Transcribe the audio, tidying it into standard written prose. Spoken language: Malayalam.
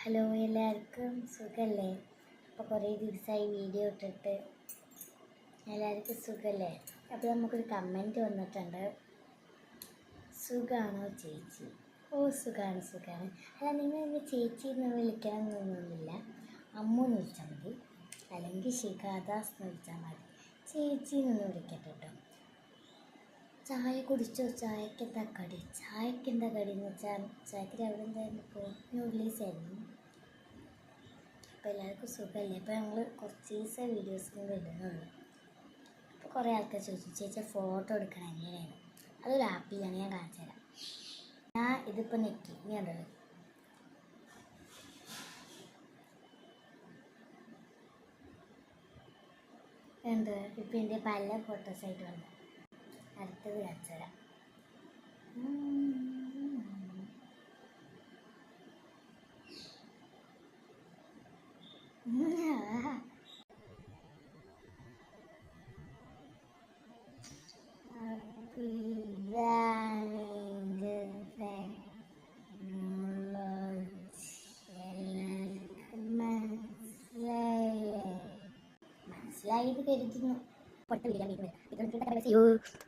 ഹലോ, എല്ലാവർക്കും സുഖമല്ലേ? അപ്പോൾ കുറേ ദിവസമായി വീഡിയോ ഇട്ടിട്ട്. എല്ലാവർക്കും സുഖമല്ലേ? അപ്പോൾ നമുക്കൊരു കമൻറ്റ് വന്നിട്ടുണ്ട്. സുഖമാണോ ചേച്ചി? ഓ, സുഖമാണ്. അല്ല, നിങ്ങൾ എന്നെ ചേച്ചി എന്ന് വിളിക്കണം എന്നൊന്നുമില്ല. അമ്മു എന്ന് വിളിച്ചാൽ മതി, അല്ലെങ്കിൽ ശിഖാദാസ് എന്ന് വിളിച്ചാൽ മതി. ചേച്ചി എന്നൊന്ന് വിളിക്കട്ടെ കേട്ടോ. ചായ കുടിച്ചോ? ചായക്ക് എന്താ കടി എന്ന് വെച്ചാൽ ചായക്ക് അവിടെ എന്തായാലും ഇപ്പോൾ നൂഡിൽസായിരുന്നു. അപ്പോൾ എല്ലാവർക്കും സുഖമല്ലേ? അപ്പോൾ ഞങ്ങൾ കുറച്ച് ദിവസം വീഡിയോസിന് വരുന്നുള്ളൂ. അപ്പോൾ കുറേ ആൾക്കാർ ചോദിച്ചു ചേച്ചി ഫോട്ടോ എടുക്കണം എങ്ങനെയാണ്. അതൊരു ആപ്പിലാണ്, ഞാൻ കാണിച്ചു തരാം. ഞാൻ ഇതിപ്പോൾ നെക്കി ഇനി ഉണ്ടല്ലോ. എന്ത് ഇപ്പം എൻ്റെ പല ഫോട്ടോസായിട്ട് വന്നു. അടുത്തത് കാണിച്ചു തരാം. മനസ്സിലായത് കരുതുന്നു.